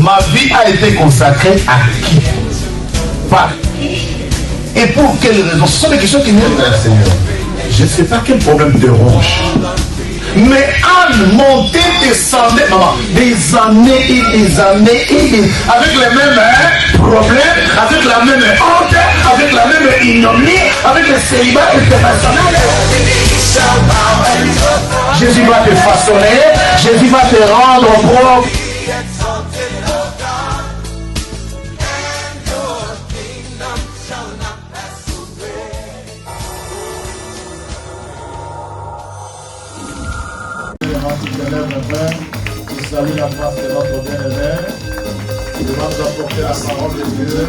Ma vie a été consacrée à qui? Par qui? Et pour quelles raisons? Ce sont des questions qui viennent vers le Seigneur. Je ne sais pas quel problème te ronge. Mais Anne montait, descendait, maman, des années et des années et des... avec les mêmes problèmes, avec la même honte, avec la même ignominie, avec le célibat international. Jésus va te façonner, Jésus va te rendre propre. Je salue la grâce de notre bien-aimé. Je vais nous apporter la parole de Dieu.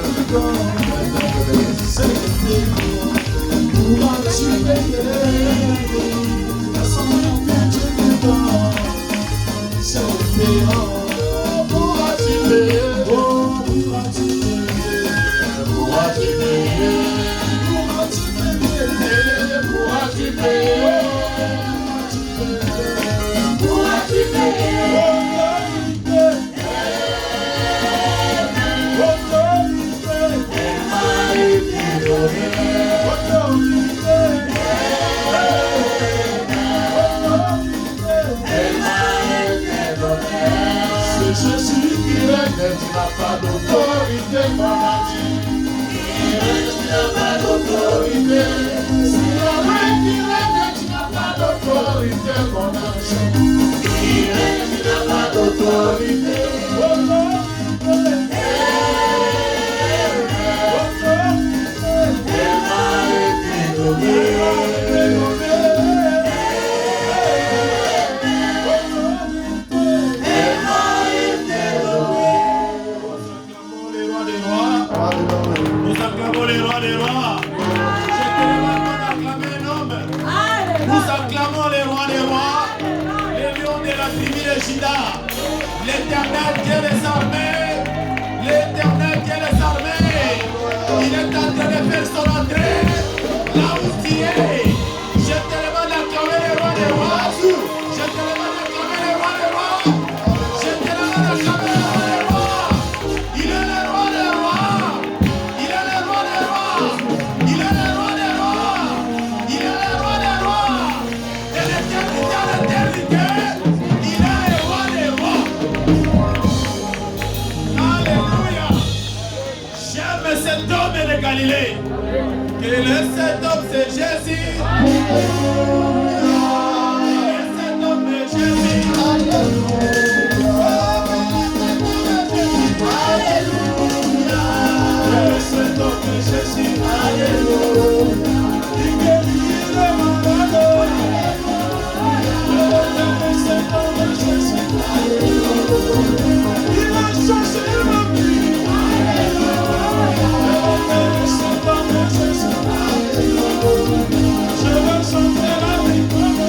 Tu n'as pas d'autorité, maladie. Tu n'as pas d'autorité. Si la main qui règne, tu n'as pas d'autorité, mon ange. Tu n'as pas d'autorité. Elle m'a été donnée. L'Éternel Dieu des armées, l'Éternel Dieu des armées, il est en train de faire son entrée là où tu es. Je te demande d'acclamer les rois des rois, je te demande d'acclamer les rois des rois, je te demande d'acclamer les rois des rois. Il est le roi des rois, il est le roi des rois, il est le roi des rois, il est le roi des rois, de l'éternité à l'éternité. Cet homme est de Galilée. Quel est cet homme? C'est Jésus. Cet homme est Jésus. Alléluia. Cet homme est Jésus. Alléluia. Il guérit les malades. Cet homme est Jésus. Alléluia. Il a changé ma vie. Je veux chanter la victoire.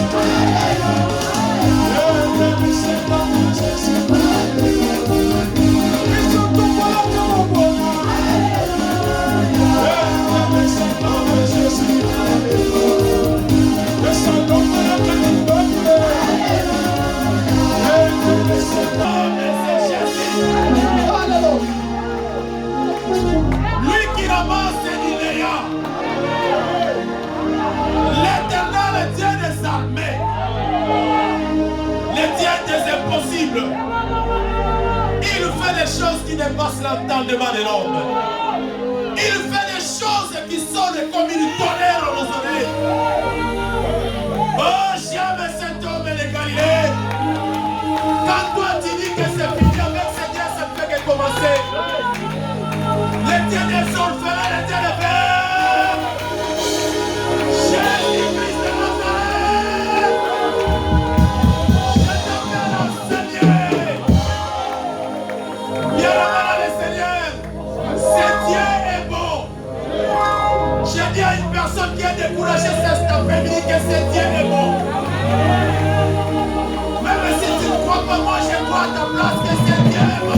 Lui qui ramasse les liens. L'Éternel, le Dieu des armées, le Dieu des impossibles, il fait des choses qui dépassent l'entendement de l'homme. Il fait des choses qui sonnent comme une tonnerre dans nos oreilles. Oh, jamais cet homme est de Galilée. Quand toi tu dis que c'est fini avec ce Dieu, ça ne fait que commencer. Le Dieu des orphelins, le Dieu des pères. Jésus-Christ de Nazareth. Je t'appelle au Seigneur. Bien avant le Seigneur. Ce Dieu est bon. Je dis à une personne qui est découragée cet après-midi que ce Dieu est bon. Même si tu ne crois pas, moi je crois à ta place que ce Dieu est bon.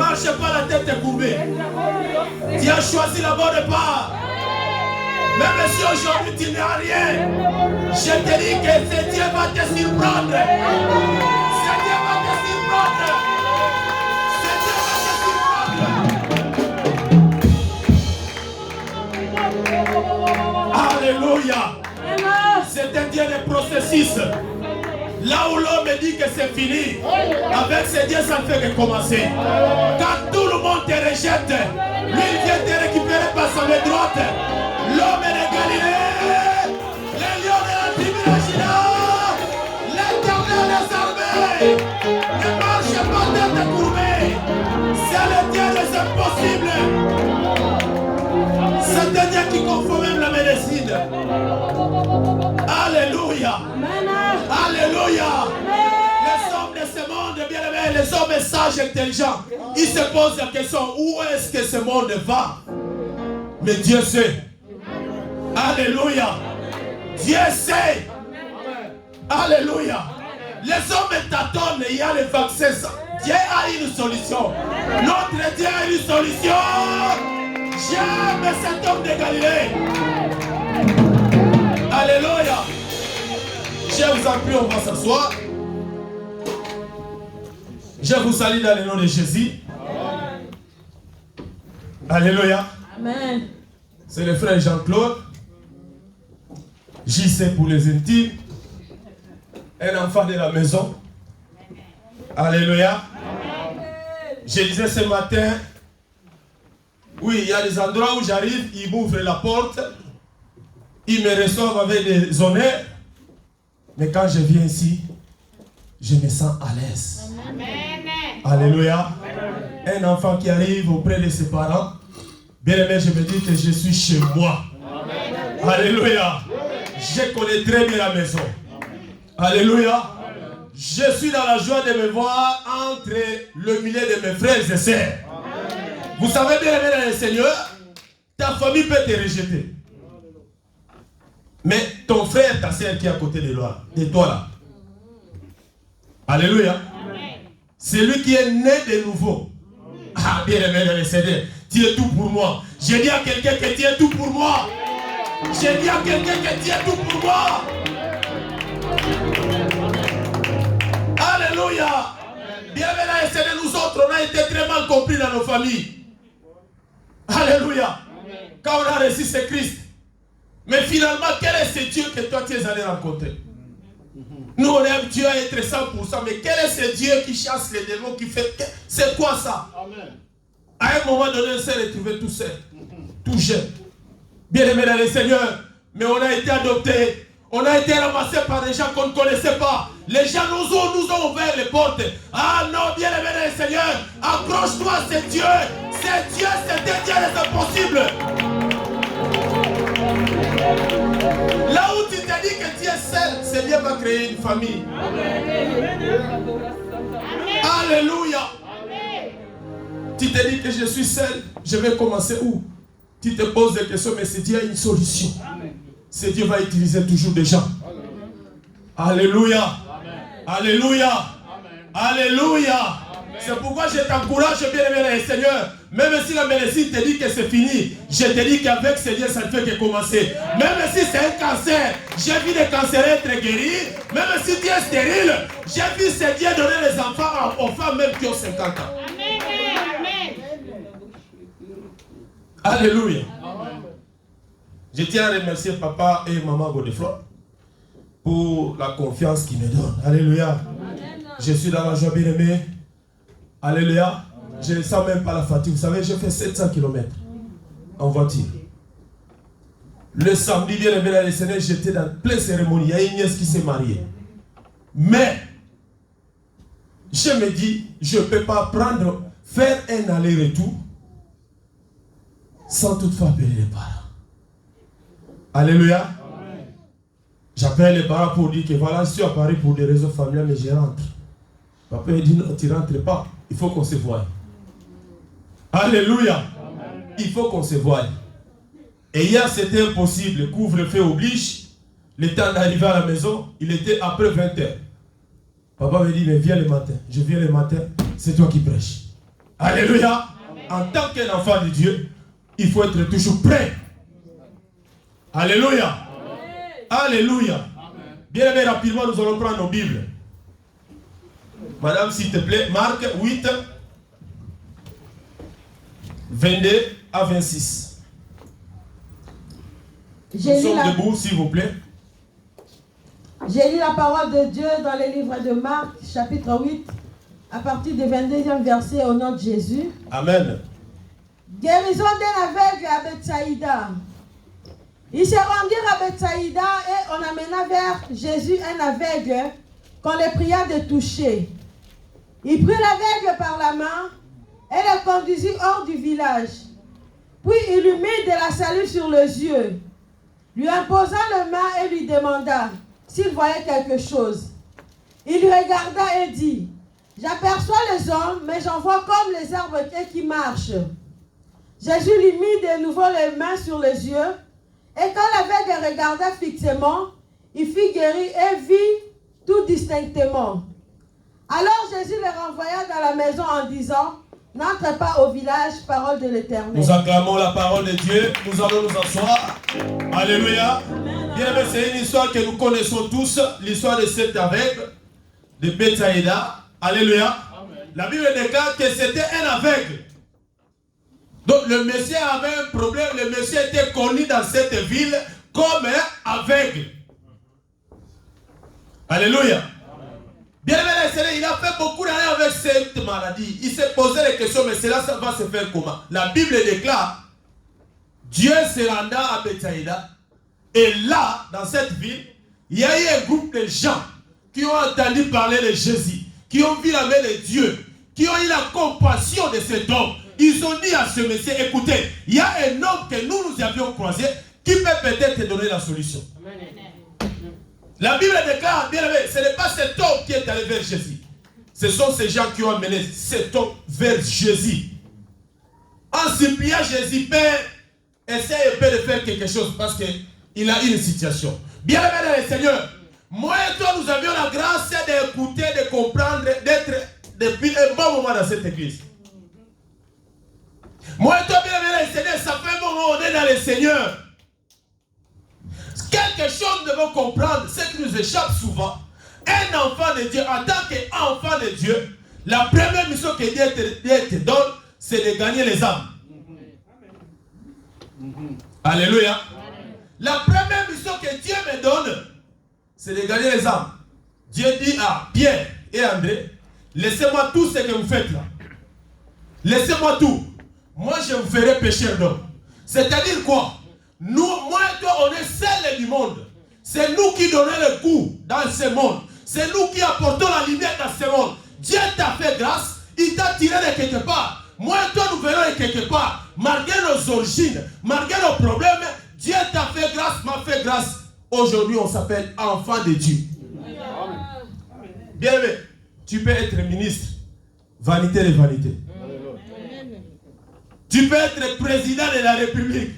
marche pas la tête courbée. Tu as choisi la bonne part. Même si aujourd'hui tu n'as rien, je te dis que ce Dieu va te surprendre. Ce Dieu va te surprendre. Ce Dieu va te surprendre. Alléluia. C'est un Dieu de processus. Là où l'homme dit que c'est fini, avec ce Dieu ça ne fait que commencer. Quand tout le monde te rejette, lui il vient te récupérer par sa main droite. L'homme de Galilée, les lions de la tribu de Juda, l'Éternel des armées, ne marche pas tête courbée. C'est le Dieu des impossibles. C'est un Dieu qui confond même la médecine. Alléluia. Alléluia. Les hommes de ce monde, bien aimés, les hommes sages, intelligents, ils se posent la question, où est-ce que ce monde va? Mais Dieu sait. Alléluia. Dieu sait. Alléluia. Les hommes tâtonnent, il y a les vaccins. Dieu a une solution. Notre Dieu a une solution. J'aime cet homme de Galilée. Alléluia. Je vous en prie, on va s'asseoir. Je vous salue dans le nom de Jésus. Alléluia. Amen. C'est le frère Jean-Claude. JC pour les intimes. Un enfant de la maison. Alléluia. Je disais ce matin, oui, il y a des endroits où j'arrive, ils m'ouvrent la porte, ils me reçoivent avec des honneurs, mais quand je viens ici, je me sens à l'aise. Alléluia. Un enfant qui arrive auprès de ses parents, bien aimé, je me dis que je suis chez moi. Alléluia. Je connais très bien la maison. Alléluia. Je suis dans la joie de me voir entre le milieu de mes frères et sœurs. Vous savez bien aimé dans le Seigneur, ta famille peut te rejeter. Mais ton frère, ta sœur qui est à côté de toi là. Alléluia. C'est lui qui est né de nouveau. Ah, bien aimé dans le Seigneur, tu es tout pour moi. J'ai dit à quelqu'un que tu es tout pour moi. J'ai dit à quelqu'un que tu es tout pour moi. Alléluia. Bienvenue dans le Seigneur, nous autres, on a été très mal compris dans nos familles. Alléluia. Quand on a reçu ce Christ. Mais finalement, quel est ce Dieu que toi tu es allé rencontrer? Nous on aime Dieu à être 100%, mais quel est ce Dieu qui chasse les démons, qui fait... C'est quoi ça? Amen. À un moment donné, on s'est retrouvé tout seul, tout jeune. Bien aimé dans le Seigneur, mais on a été adoptés, on a été ramassés par des gens qu'on ne connaissait pas. Les gens nous ont ouvert les portes. Ah non, bien aimé dans le Seigneur, accroche-toi, c'est Dieu. C'est Dieu, c'est un Dieu des impossibles. Là où tu t'es dit que tu es seul, c'est Dieu va créer une famille. Alléluia. Tu te dis que je suis seul, je vais commencer où? Tu te poses des questions, mais c'est Dieu a une solution. C'est Dieu va utiliser toujours des gens. Alléluia. Alléluia. Alléluia. C'est pourquoi je t'encourage, bien aimé dans le Seigneur. Même si la médecine te dit que c'est fini, je te dis qu'avec ce Dieu, ça ne fait que commencer. Même si c'est un cancer, j'ai vu des cancers être guéris. Même si tu es stérile, j'ai vu ce Dieu donner les enfants aux femmes même qui ont 50 ans. Amen. Alléluia. Amen. Je tiens à remercier papa et maman Godefroy pour la confiance qu'ils me donnent. Alléluia. Amen. Je suis dans la joie, bien aimé. Alléluia. Je ne sens même pas la fatigue. Vous savez, j'ai fait 700 km en voiture. Le samedi, bien aimé dans le Seigneur, j'étais dans pleine cérémonie. Il y a une nièce qui s'est mariée. Mais, je me dis, je ne peux pas faire un aller-retour sans toutefois appeler les parents. Alléluia. J'appelle les parents pour dire que voilà, je suis à Paris pour des raisons familiales, mais je rentre. Papa dit non, tu ne rentres pas. Il faut qu'on se voie. Alléluia. Amen. Il faut qu'on se voie. Et hier, c'était impossible. Le couvre-feu oblige. Le temps d'arriver à la maison, il était après 20h. Papa me dit, mais viens le matin. Je viens le matin, c'est toi qui prêches. Alléluia. En tant qu'enfant de Dieu, il faut être toujours prêt. Alléluia. Alléluia. Bien aimé, rapidement, nous allons prendre nos Bibles. Madame, s'il te plaît, Marc 8, 22 à 26. Nous sommes debout, s'il vous plaît. J'ai lu la parole de Dieu dans le livre de Marc, chapitre 8, à partir du 22e verset, au nom de Jésus. Amen. Guérison d'un aveugle à Bethsaïda. Ils se rendirent à Bethsaïda et on amena vers Jésus un aveugle qu'on les pria de toucher. Il prit l'aveugle par la main et le conduisit hors du village. Puis il lui mit de la salive sur les yeux, lui imposa les mains et lui demanda s'il voyait quelque chose. Il regarda et dit, j'aperçois les hommes, mais j'en vois comme les arbres qui marchent. Jésus lui mit de nouveau les mains sur les yeux, et quand l'aveugle regarda fixement, il fut guéri et vit tout distinctement. Alors Jésus les renvoya dans la maison en disant, n'entre pas au village, parole de l'Éternel. Nous acclamons la parole de Dieu, nous allons nous asseoir. Alléluia. Bien aimé, c'est une histoire que nous connaissons tous, l'histoire de cet aveugle de Bethsaïda. Alléluia. Amen. La Bible déclare que c'était un aveugle. Donc le monsieur avait un problème, le monsieur était connu dans cette ville comme un aveugle. Alléluia. Bien aimé, il a fait beaucoup d'années avec cette maladie. Il s'est posé les questions, mais cela ça va se faire comment? La Bible déclare, Dieu se renda à Bethsaïda, et là, dans cette ville, il y a eu un groupe de gens qui ont entendu parler de Jésus, qui ont vu la main de Dieu, qui ont eu la compassion de cet homme. Ils ont dit à ce monsieur, écoutez, il y a un homme que nous avions croisé qui peut peut-être te donner la solution. Amen. La Bible déclare, bien aimé, ce n'est pas cet homme qui est allé vers Jésus. Ce sont ces gens qui ont amené cet homme vers Jésus. En suppliant Jésus, Père, essaye un peu de faire quelque chose parce qu'il a une situation. Bien aimé dans le Seigneur, moi et toi, nous avions la grâce d'écouter, de comprendre, d'être depuis un bon moment dans cette église. Moi et toi, bien aimé dans le Seigneur, ça fait un moment où on est dans le Seigneur. Quelque chose nous devons comprendre, ce qui nous échappe souvent. Un enfant de Dieu, en tant qu'enfant de Dieu, la première mission que Dieu te donne, c'est de gagner les âmes. Alléluia. La première mission que Dieu me donne, c'est de gagner les âmes. Dieu dit à Pierre et André, laissez-moi tout ce que vous faites là. Laissez-moi tout. Moi, je vous ferai pécheur d'hommes. C'est-à-dire quoi? Nous, moi et toi, on est seuls du monde. C'est nous qui donnons le coup dans ce monde. C'est nous qui apportons la lumière dans ce monde. Dieu t'a fait grâce, il t'a tiré de quelque part. Moi et toi, nous venons de quelque part. Malgré nos origines, malgré nos problèmes, Dieu t'a fait grâce, m'a fait grâce. Aujourd'hui, on s'appelle enfant de Dieu. Bien aimé, tu peux être ministre, vanité de vanité. Tu peux être président de la République,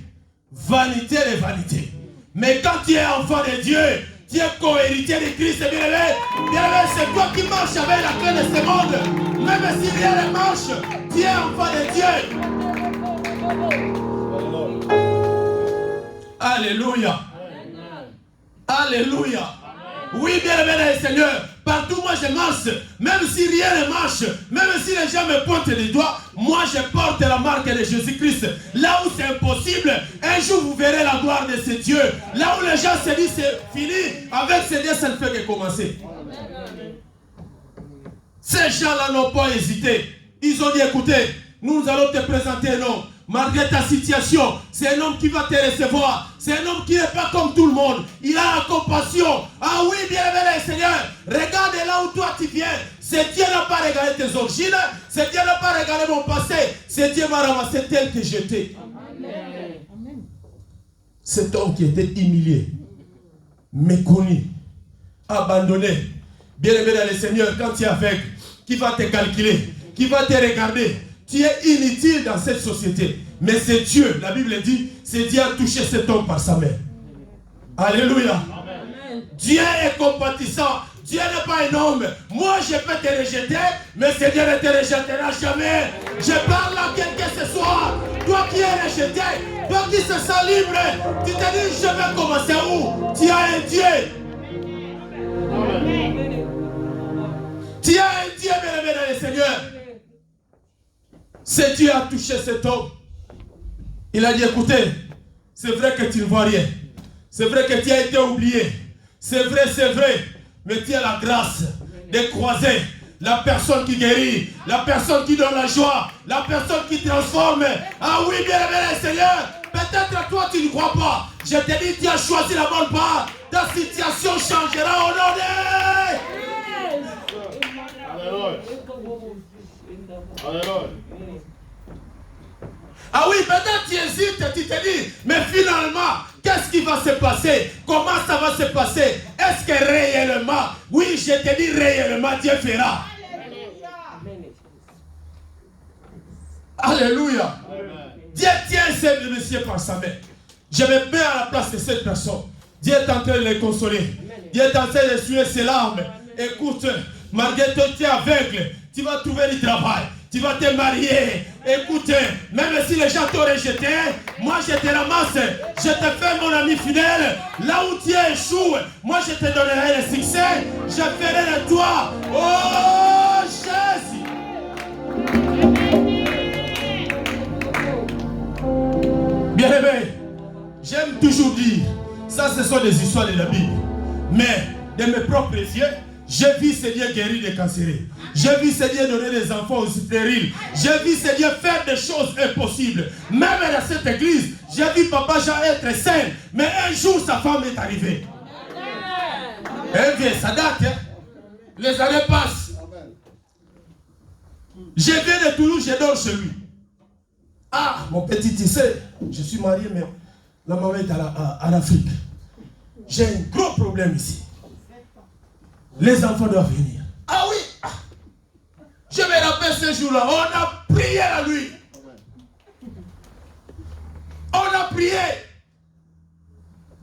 vanité de vanité. Mais quand tu es enfant de Dieu, tu es co-héritier de Christ, bien aimé, c'est toi qui marches avec la clé de ce monde. Même si rien ne marche, tu es enfant de Dieu. Alléluia. Alléluia. Oui, bien aimé le Seigneur, partout moi je marche, même si rien ne marche, même si les gens me pointent les doigts, moi je porte la marque de Jésus-Christ. Là où c'est impossible, un jour vous verrez la gloire de ce Dieu. Là où les gens se disent c'est fini, avec ce Dieu ça ne fait que commencer. Ces gens-là n'ont pas hésité. Ils ont dit écoutez, nous allons te présenter un homme. Malgré ta situation, c'est un homme qui va te recevoir. C'est un homme qui n'est pas comme tout le monde. Il a la compassion. Ah oui, bien aimé Seigneur, regarde là où toi tu viens. C'est Dieu n'a pas regardé tes origines. C'est Dieu n'a pas regardé mon passé. C'est Dieu m'a ramassé tel que j'étais. Cet homme qui était humilié, méconnu, abandonné. Bien aimé dans le Seigneur, quand tu es avec, qui va te calculer, qui va te regarder. Tu es inutile dans cette société. Mais c'est Dieu, la Bible dit, c'est Dieu a touché cet homme par sa main. Alléluia. Amen. Dieu est compatissant. Dieu n'est pas un homme. Moi, je peux te rejeter, mais Seigneur ne te rejettera jamais. Je parle à quelqu'un ce soir. Toi qui es rejeté, toi qui se sens libre, tu te dis, je vais commencer où? Tu as un Dieu. Tu as un Dieu, bien-aimé dans le Seigneur. Ce Dieu a touché cet homme. Il a dit, écoutez, c'est vrai que tu ne vois rien. C'est vrai que tu as été oublié. C'est vrai, mais tu as la grâce de croiser la personne qui guérit, la personne qui donne la joie, la personne qui transforme. Ah oui, bien-aimé Seigneur, peut-être à toi tu ne crois pas. Je te dis, tu as choisi la bonne part. Ta situation changera au nom de... Alléluia. Alléluia. Ah oui, peut-être tu hésites, tu te dis, mais finalement, qu'est-ce qui va se passer? Comment ça va se passer? Est-ce que réellement, oui, je te dis réellement, Dieu fera. Alléluia. Dieu tient ce monsieur par sa main. Je me mets à la place de cette personne. Dieu est en train de les consoler. Dieu est en train de suer ses larmes. Écoute, malgré que tu es aveugle, tu vas trouver du travail. Tu vas te marier. Écoute, même si les gens t'ont rejeté, moi je te ramasse. Je te fais mon ami fidèle. Là où tu échoues, moi je te donnerai le succès. Je ferai de toi. Oh Jésus. Bien-aimé, j'aime toujours dire, ça ce sont des histoires de la Bible. Mais de mes propres yeux, j'ai vu Seigneur guérir des cancéreux. J'ai vu Seigneur donner des enfants aux stériles. J'ai vu Seigneur faire des choses impossibles. Même dans cette église, j'ai vu Papa Jean être sain. Mais un jour, sa femme est arrivée. Eh bien, ça date. Hein? Les années passent. Je viens de Toulouse, je dors chez lui. Ah, mon petit, tu sais, je suis marié, mais la maman est en Afrique. J'ai un gros problème ici. Les enfants doivent venir. Ah oui, je me rappelle ce jour-là, on a prié la nuit. On a prié.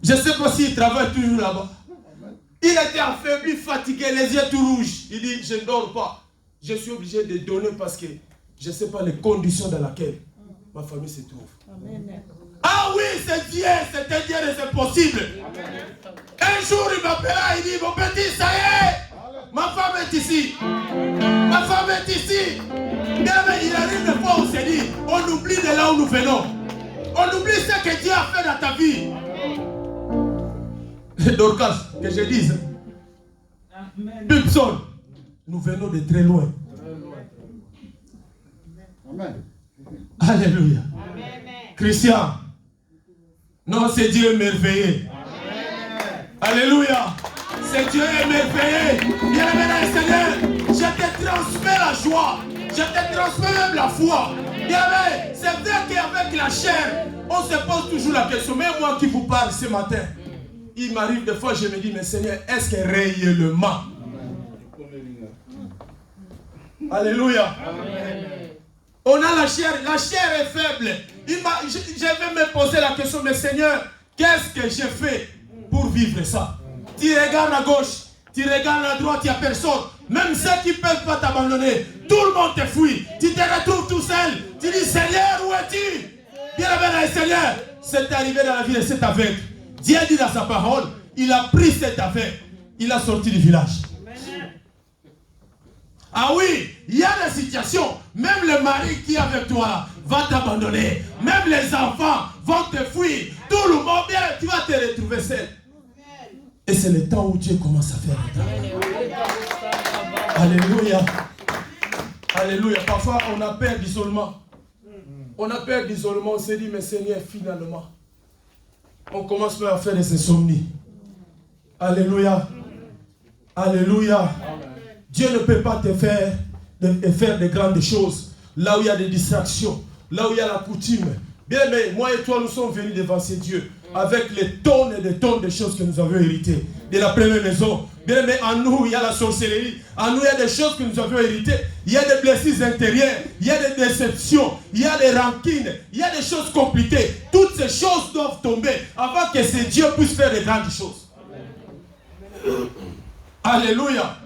Je ne sais pas s'il travaille toujours là-bas. Il était affaibli, fatigué, les yeux tout rouges. Il dit, je ne dors pas. Je suis obligé de donner parce que je ne sais pas les conditions dans lesquelles ma famille se trouve. Amen. Ah oui, c'est Dieu, c'est un Dieu et c'est possible. Amen. Un jour, il m'appela, il dit, mon petit, ça y est, ma femme est ici. Ma femme est ici. Bien, mais il arrive des fois où on se dit, on oublie de là où nous venons. On oublie ce que Dieu a fait dans ta vie. Dorcas, que je dise. Pipson, nous venons de très loin. Amen. Alléluia. Amen. Christian, non, c'est Dieu merveilleux. Alléluia. C'est Dieu merveilleux. Bien-aimé Seigneur, je te transmets la joie. Je te transmets même la foi. Bien-aimé, c'est vrai qu'avec la chair, on se pose toujours la question. Mais moi qui vous parle ce matin, il m'arrive des fois, je me dis, mais Seigneur, est-ce que réellement? Alléluia. Amen. On a la chair est faible. Je vais me poser la question, mais Seigneur, qu'est-ce que j'ai fait pour vivre ça? Tu regardes à gauche, tu regardes à droite, il n'y a personne. Même ceux qui ne peuvent pas t'abandonner, tout le monde te fuit. Tu te retrouves tout seul. Tu dis, Seigneur, où es-tu? Bien-aimé Seigneur, c'est arrivé dans la vie de cet aveugle. Dieu dit dans sa parole, il a pris cet aveugle, il a sorti du village. Ah oui, il y a des situations, même le mari qui est avec toi va t'abandonner. Même les enfants vont te fuir. Tout le monde, bien, tu vas te retrouver seul. Et c'est le temps où Dieu commence à faire le travail. Alléluia. Alléluia. Parfois, on a peur d'isolement. On a peur d'isolement. On se dit, mais Seigneur, finalement, on commence même à faire des insomnies. Alléluia. Alléluia. Dieu ne peut pas te faire de grandes choses. Là où il y a des distractions. Là où il y a la coutume. Bien, mais moi et toi, nous sommes venus devant ces dieux. Avec les tonnes et des tonnes de choses que nous avons héritées. De la première maison. Bien, mais en nous, il y a la sorcellerie. En nous, il y a des choses que nous avons héritées. Il y a des blessures intérieures. Il y a des déceptions. Il y a des rancines. Il y a des choses compliquées. Toutes ces choses doivent tomber avant que ces dieux puissent faire de grandes choses. Alléluia.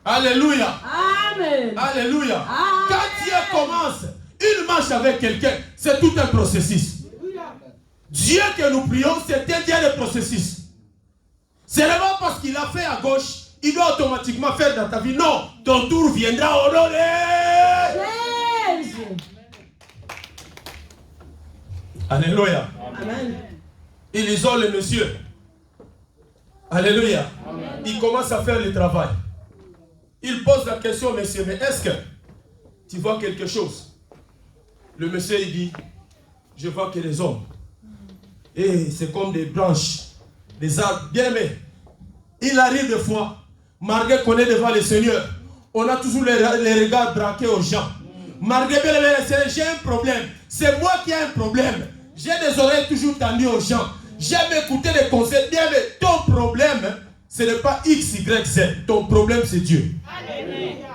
Alléluia. Amen. Alléluia. Amen. Quand Dieu commence une marche avec quelqu'un, c'est tout un processus. Dieu que nous prions, c'est un Dieu de processus. C'est vraiment parce qu'il a fait à gauche, il doit automatiquement faire dans ta vie. Non, ton tour viendra au nom de Jésus. Alléluia. Amen. Il isole le monsieur. Alléluia. Amen. Il commence à faire le travail. Il pose la question, monsieur, mais est-ce que tu vois quelque chose? Le monsieur, il dit, je vois que les hommes. Et c'est comme des branches, des arbres bien aimés. Il arrive des fois, malgré qu'on est devant le Seigneur, on a toujours les regards braqués aux gens. Malgré bien aimé, j'ai un problème. C'est moi qui ai un problème. J'ai des oreilles toujours tendues aux gens. J'aime écouter les conseils. Bien aimé, ton problème, ce n'est pas X, Y, Z. Ton problème, c'est Dieu. Alléluia.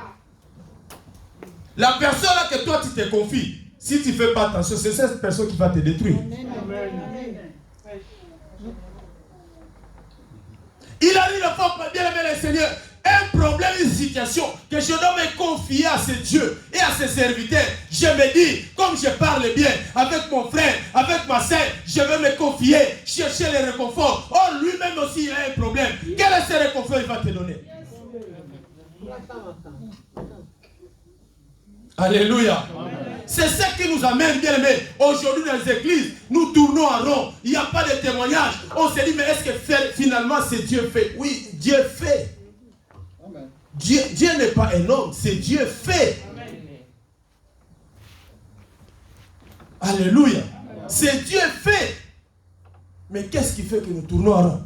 La personne là que toi tu te confies, si tu ne fais pas attention, c'est cette personne qui va te détruire. Amen. Il arrive la fois, bien aimé le Seigneur, un problème, une situation que je dois me confier à ce Dieu et à ses serviteurs. Je me dis, comme je parle bien avec mon frère, avec ma sœur, je vais me confier, chercher le réconfort. Oh, lui-même aussi, il a un problème. Quel est ce réconfort il va te donner? Alléluia. C'est ce qui nous amène, bien aimé. Aujourd'hui dans les églises, nous tournons en rond. Il n'y a pas de témoignage. On se dit, mais est-ce que finalement c'est Dieu fait? Oui, Dieu fait. Dieu n'est pas un homme, c'est Dieu fait. Alléluia. C'est Dieu fait. Mais qu'est-ce qui fait que nous tournons en rond?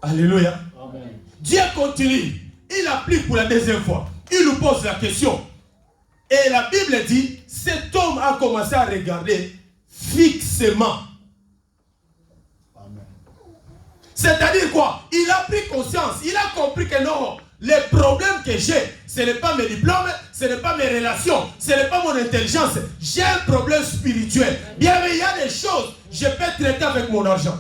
Alléluia. Amen. Dieu continue. Il applique pour la deuxième fois. Il nous pose la question. Et la Bible dit, cet homme a commencé à regarder fixement. C'est-à-dire quoi? Il a pris conscience. Il a compris que non, les problèmes que j'ai, ce n'est pas mes diplômes, ce n'est pas mes relations, ce n'est pas mon intelligence. J'ai un problème spirituel. Bien, mais il y a des choses, je peux traiter avec mon argent.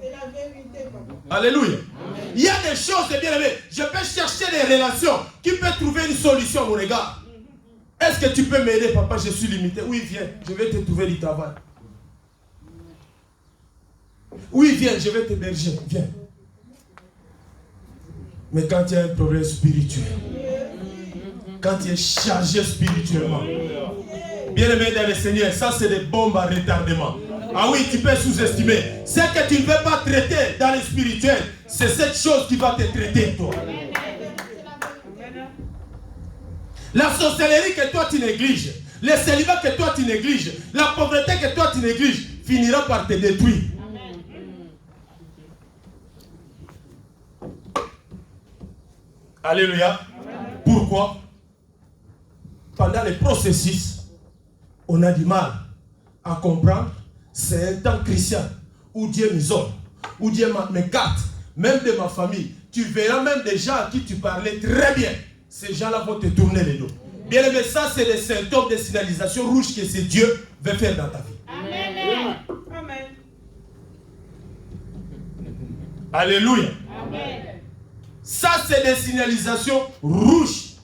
C'est la vérité, papa. Alléluia. Il y a des choses, bien aimé, je peux chercher des relations qui peuvent trouver une solution à mon égard. Est-ce que tu peux m'aider, papa? Je suis limité. Oui, viens, je vais te trouver du travail. Oui, viens, je vais t'héberger. Viens. Mais quand il y a un problème spirituel, quand tu es chargé spirituellement, bien aimé dans le Seigneur, ça c'est des bombes à retardement. Ah oui, tu peux sous-estimer. Ce que tu ne veux pas traiter dans le spirituel, c'est cette chose qui va te traiter toi. La sorcellerie que toi tu négliges, le célibat que toi tu négliges, la pauvreté que toi tu négliges, finira par te détruire. Alléluia. Amen. Pourquoi? Pendant les processus, on a du mal à comprendre. C'est un temps chrétien où Dieu nous donne, où Dieu m'écarte, même de ma famille. Tu verras même des gens à qui tu parlais très bien. Ces gens-là vont te tourner les dos. Bien aimé, ça c'est des symptômes de signalisation rouge que c'est Dieu veut faire dans ta vie. Amen. Amen. Alléluia. Amen. Ça, c'est des signalisations rouges.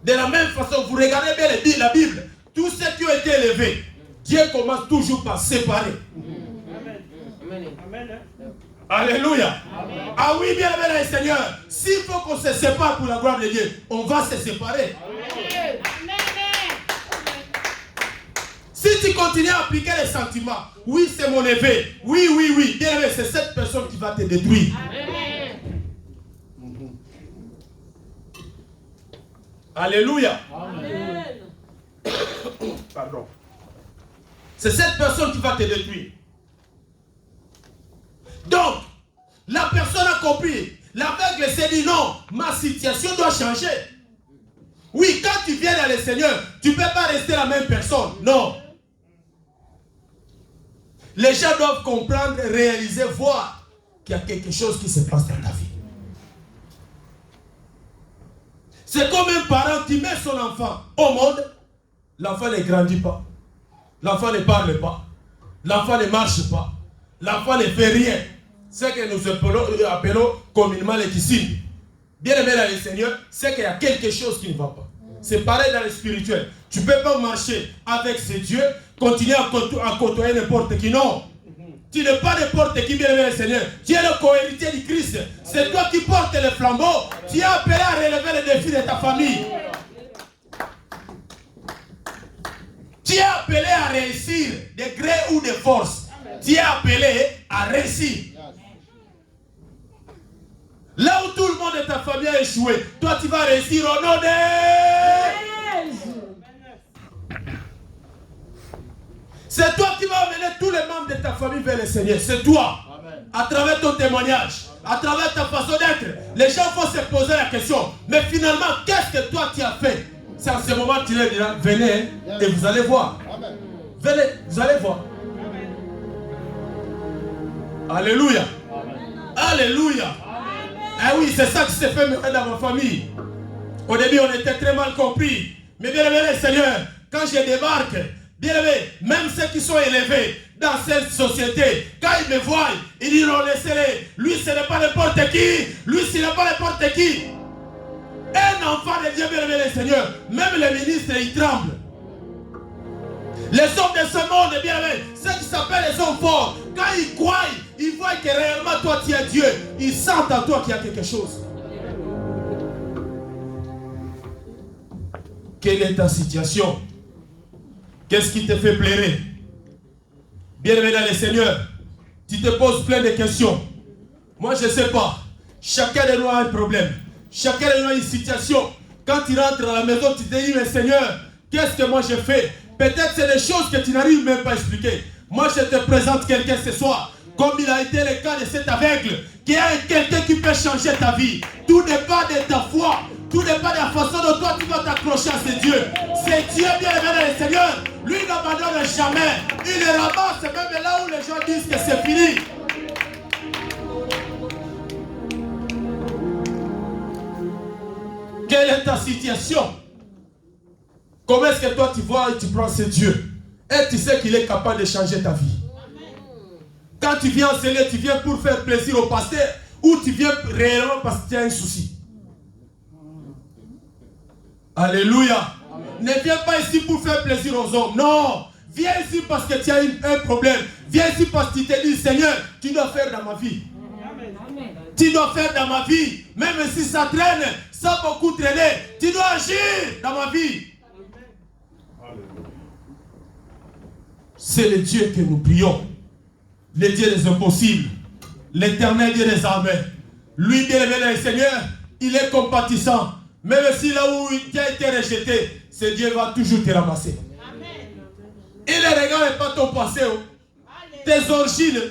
De la même façon, vous regardez bien la Bible. Tous ceux qui ont été élevés, Dieu commence toujours par séparer. Amen. Alléluia. Amen. Ah oui, bien aimé le Seigneur. S'il faut qu'on se sépare pour la gloire de Dieu, on va se séparer. Amen. Si tu continues à appliquer les sentiments, oui, c'est mon éveil. Oui. Bien aimé, c'est cette personne qui va te détruire. Amen. Alléluia. Amen. Pardon. C'est cette personne qui va te détruire. Donc, la personne a compris. L'aveugle s'est dit non, ma situation doit changer. Oui, quand tu viens dans le Seigneur, tu ne peux pas rester la même personne. Non. Les gens doivent comprendre, réaliser, voir qu'il y a quelque chose qui se passe dans ta vie. C'est comme un parent qui met son enfant au monde. L'enfant ne grandit pas. L'enfant ne parle pas. L'enfant ne marche pas. La foi ne fait rien. C'est que nous appelons communément les disciples. Bien aimé dans le Seigneur, c'est qu'il y a quelque chose qui ne va pas. C'est pareil dans le spirituel. Tu ne peux pas marcher avec ces dieux, continuer à côtoyer n'importe qui. Non. Tu n'es pas n'importe qui, bien aimé le Seigneur. Tu es le co-héritier du Christ. C'est toi qui portes le flambeau. Tu es appelé à relever les défis de ta famille. Tu es appelé à réussir, de gré ou de force. Tu es appelé à réussir. Là où tout le monde de ta famille a échoué, toi tu vas réussir au nom de Jésus. C'est toi qui vas amener tous les membres de ta famille vers le Seigneur. C'est toi. Amen. À travers ton témoignage, à travers ta façon d'être. Les gens vont se poser la question. Mais finalement, qu'est-ce que toi tu as fait? C'est en ce moment que tu leur diras, venez et vous allez voir. Amen. Venez, vous allez voir. Amen. Alléluia. Amen. Alléluia. Ah oui, c'est ça qui s'est fait dans ma famille. Au début, on était très mal compris. Mais bien aimé le Seigneur, quand je débarque, bien aimé, même ceux qui sont élevés dans cette société, quand ils me voient, ils disent non, laissez-les. Lui, ce n'est pas n'importe qui. Lui, ce n'est pas n'importe qui. Un enfant de Dieu, bien aimé le Seigneur, même les ministres, ils tremblent. Les hommes de ce monde, bien aimé, ceux qui s'appellent les hommes forts, quand ils croient, ils voient que réellement toi tu es Dieu. Ils sentent en toi qu'il y a quelque chose. Quelle est ta situation? Qu'est-ce qui te fait pleurer? Bien aimé dans le Seigneur, tu te poses plein de questions. Moi je ne sais pas. Chacun de nous a un problème. Chacun de nous a une situation. Quand tu rentres à la maison, tu te dis, mais Seigneur, qu'est-ce que moi j'ai fait? Peut-être c'est des choses que tu n'arrives même pas à expliquer. Moi je te présente quelqu'un ce soir. Comme il a été le cas de cet aveugle, qui est quelqu'un qui peut changer ta vie. Tout dépend de ta foi. Tout dépend de la façon dont toi tu vas t'accrocher à ce Dieu. C'est Dieu bien aimé dans le Seigneur. Lui il n'abandonne jamais. Il le ramasse même là où les gens disent que c'est fini. Quelle est ta situation? Comment est-ce que toi tu vois et tu prends ce Dieu? Et tu sais qu'il est capable de changer ta vie. Quand tu viens enseigner, tu viens pour faire plaisir au pasteur ou tu viens réellement parce que tu as un souci. Alléluia. Amen. Ne viens pas ici pour faire plaisir aux hommes. Non. Viens ici parce que tu as un problème. Viens ici parce que tu te dis, Seigneur, tu dois faire dans ma vie. Amen. Tu dois faire dans ma vie. Même si ça traîne, ça a beaucoup traîné. Tu dois agir dans ma vie. C'est le Dieu que nous prions. Le Dieu des impossibles. L'éternel Dieu des armées. Lui, bien aimé le Seigneur, il est compatissant. Même si là où tu as été rejeté, ce Dieu va toujours te ramasser. Amen. Il ne regarde pas ton passé, tes origines.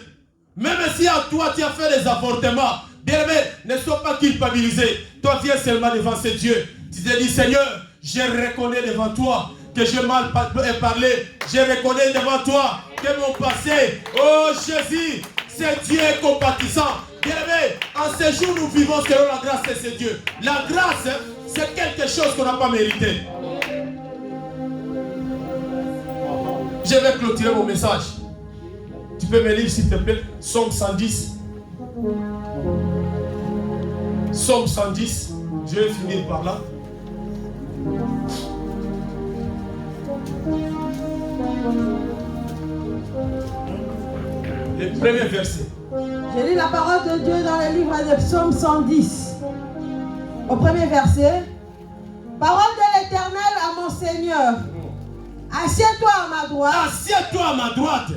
Même si à toi tu as fait des avortements, bien aimé, ne sois pas culpabilisé. Toi viens seulement devant ce Dieu. Tu te dis, Seigneur, je reconnais devant toi que j'ai mal parlé. Je reconnais devant toi que mon passé, oh Jésus, c'est Dieu compatissant. Bien aimé, en ce jour nous vivons selon la grâce de ce Dieu. La grâce, c'est quelque chose qu'on n'a pas mérité. Je vais clôturer mon message. Tu peux me lire s'il te plaît, Psaume 110. Psaume 110. Je vais finir par là. Le premier verset. Je lis la parole de Dieu dans le livre de Psaume 110. Au premier verset. Parole de l'Éternel à mon Seigneur. Assieds-toi à ma droite. Assieds-toi à ma droite.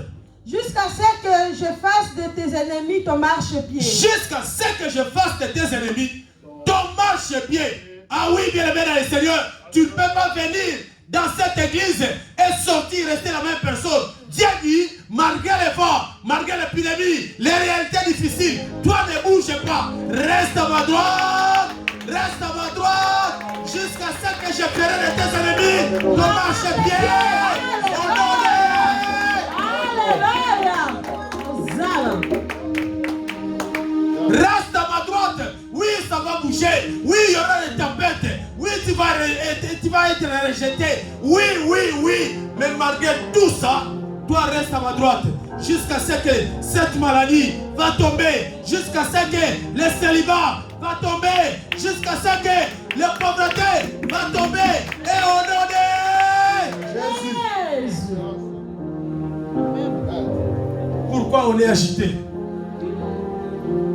Jusqu'à ce que je fasse de tes ennemis ton marchepied. Jusqu'à ce que je fasse de tes ennemis ton marchepied. Ah oui, bien aimé dans le Seigneur, tu ne peux pas venir dans cette église et sortir, rester la même personne. Dieu dit, malgré l'effort, malgré l'épidémie, les réalités difficiles, toi ne bouge pas. Reste à ma droite, jusqu'à ce que je ferai de tes ennemis ton marchepied. Reste à ma droite. Oui, ça va bouger. Oui, il y aura des tempêtes. Oui, tu vas être rejeté. Oui. Mais malgré tout ça, toi reste à ma droite. jusqu'à ce que cette maladie va tomber, jusqu'à ce que le célibat va tomber, jusqu'à ce que la pauvreté va tomber. Et au nom de Jésus. Pourquoi on est agité?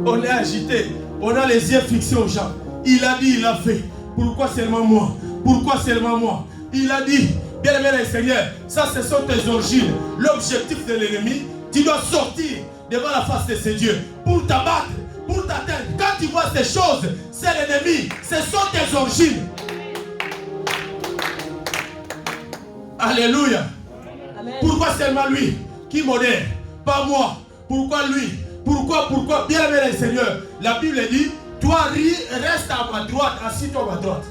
On est agité. On a les yeux fixés aux gens. Il a dit, il a fait. Pourquoi seulement moi? Pourquoi seulement moi? Il a dit, bien-aimé Seigneur, ça ce sont tes origines. L'objectif de l'ennemi, tu dois sortir devant la face de ce Dieu pour t'abattre, pour t'atteindre. Quand tu vois ces choses, c'est l'ennemi, ce sont tes origines. Alléluia. Amen. Pourquoi seulement lui qui modère? Pas moi. Pourquoi lui? Pourquoi? Bien-aimé Seigneur, la Bible dit, toi reste à ma droite, assis-toi à ma droite.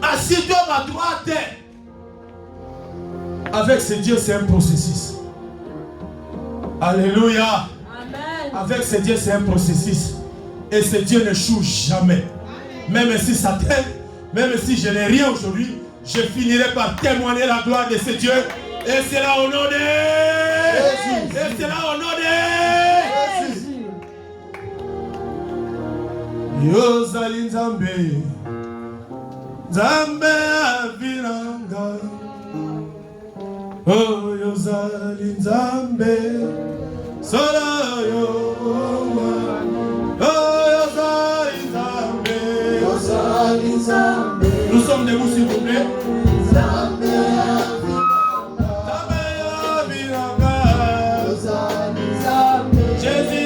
Assis-toi à ma droite. Avec ce Dieu, c'est un processus. Alléluia. Amen. Avec ce Dieu, c'est un processus. Et ce Dieu ne change jamais. Même si ça t'aide, même si je n'ai rien aujourd'hui, je finirai par témoigner la gloire de ce Dieu. Et c'est là au nom de Jésus. Et c'est là au nom de Jésus. Yozali Nzambe, Nzambe avinanga. Oh, Yozali Nzambe, Sola Yoma. Oh, Yozali Nzambe, Yozali Nzambe. Nous sommes debout s'il vous plaît. Nzambe avinanga. Yozali Nzambe, Jésus.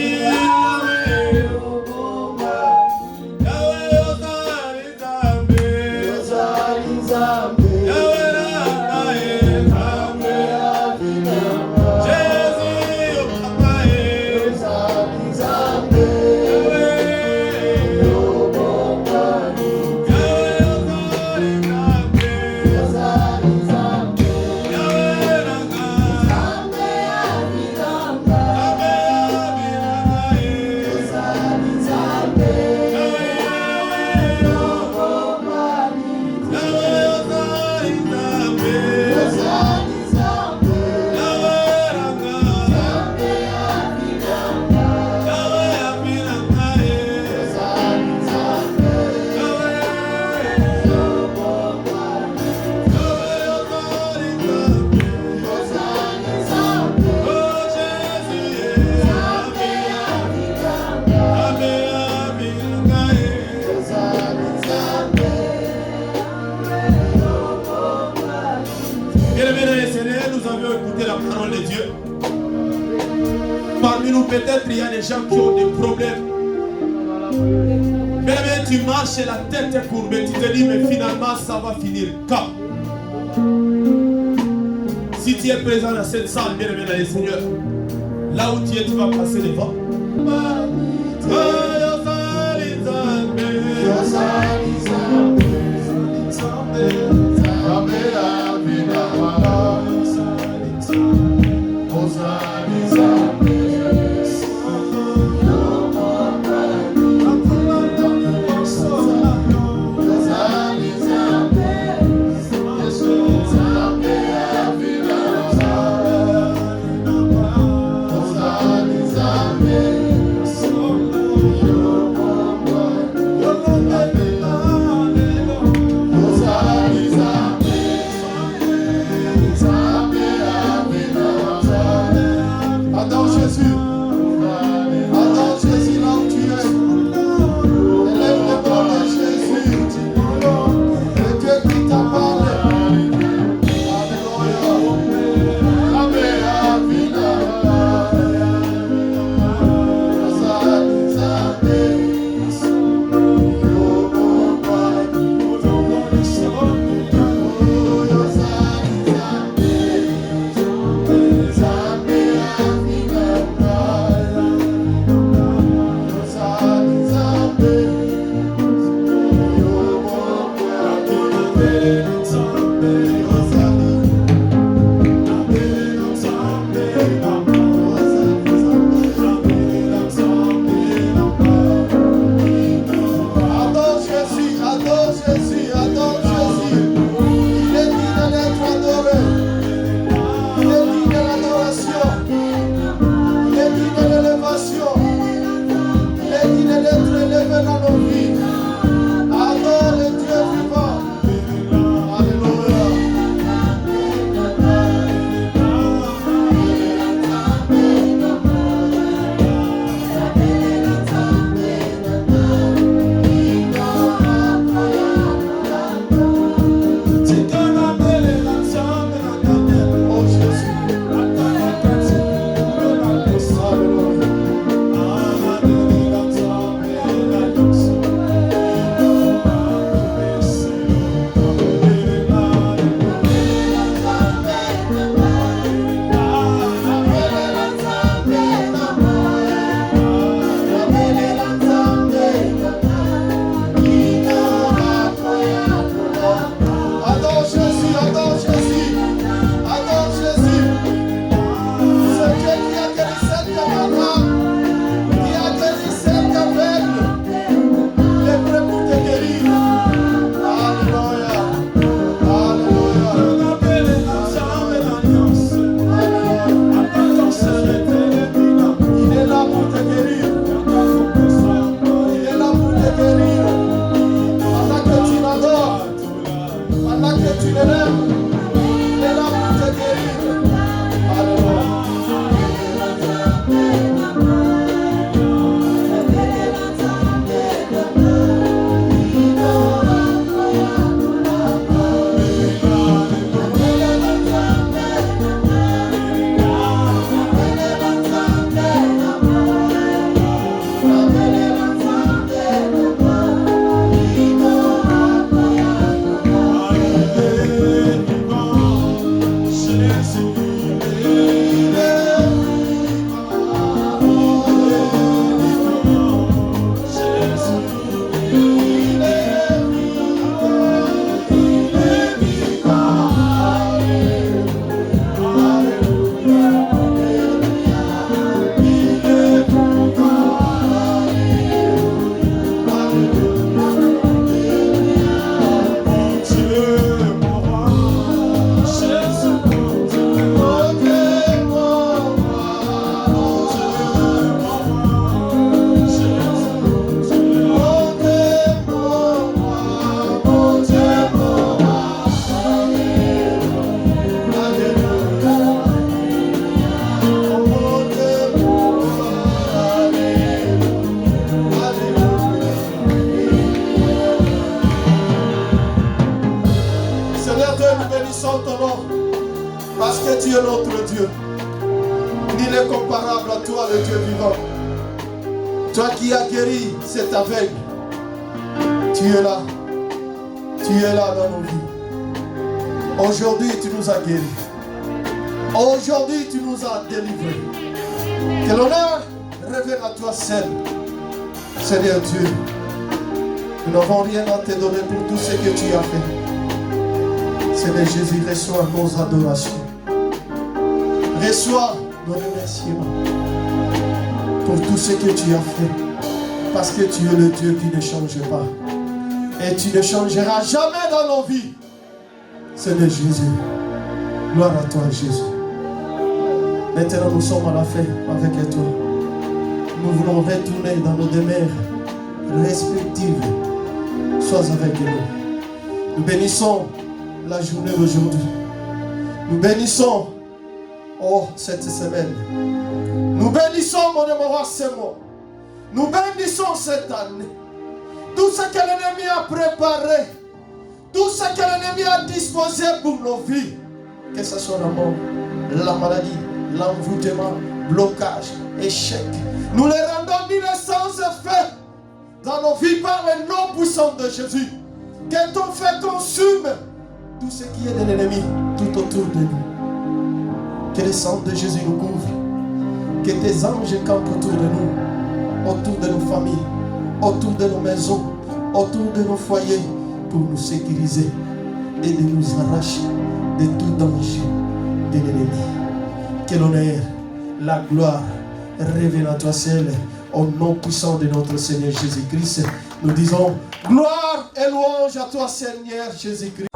Peut-être il y a des gens qui ont des problèmes. Mais tu marches et la tête est courbée. Tu te dis, mais finalement, ça va finir quand? Si tu es présent dans cette salle, bien aimé dans les Seigneurs, là où tu es, tu vas passer devant. tu l'élèves. Il est là pour te guérir. Alléluia. Parce que tu es notre Dieu. Nul n'est comparable à toi, le Dieu vivant. Toi qui as guéri cet aveugle, tu es là. Tu es là dans nos vies. Aujourd'hui, tu nous as guéris. Aujourd'hui, tu nous as délivrés. Que l'honneur revienne à toi seul, Seigneur Dieu. Nous n'avons rien à te donner pour tout ce que tu as fait. Seigneur Jésus, reçois nos adorations. Reçois nos remerciements pour tout ce que tu as fait. Parce que tu es le Dieu qui ne change pas. Et tu ne changeras jamais dans nos vies. Seigneur Jésus, gloire à toi Jésus. Maintenant nous sommes à la fin avec toi. Nous voulons retourner dans nos demeures respectives. Sois avec nous. Nous bénissons la journée d'aujourd'hui. Nous bénissons cette semaine. Nous bénissons mon amour, c'est moi. Nous bénissons cette année. Tout ce que l'ennemi a préparé, tout ce que l'ennemi a disposé pour nos vies, que ce soit la mort, la maladie, l'envoûtement, blocage, échec, nous les rendons nuls sans effet dans nos vies par le nom puissant de Jésus. Que ton feu consume tout ce qui est de l'ennemi tout autour de nous. Que le sang de Jésus nous couvre. Que tes anges campent autour de nous, autour de nos familles, autour de nos maisons, autour de nos foyers, pour nous sécuriser et de nous arracher de tout danger de l'ennemi. Que l'honneur, la gloire revienne à toi seul, au nom puissant de notre Seigneur Jésus-Christ. Nous disons gloire et louange à toi Seigneur Jésus-Christ.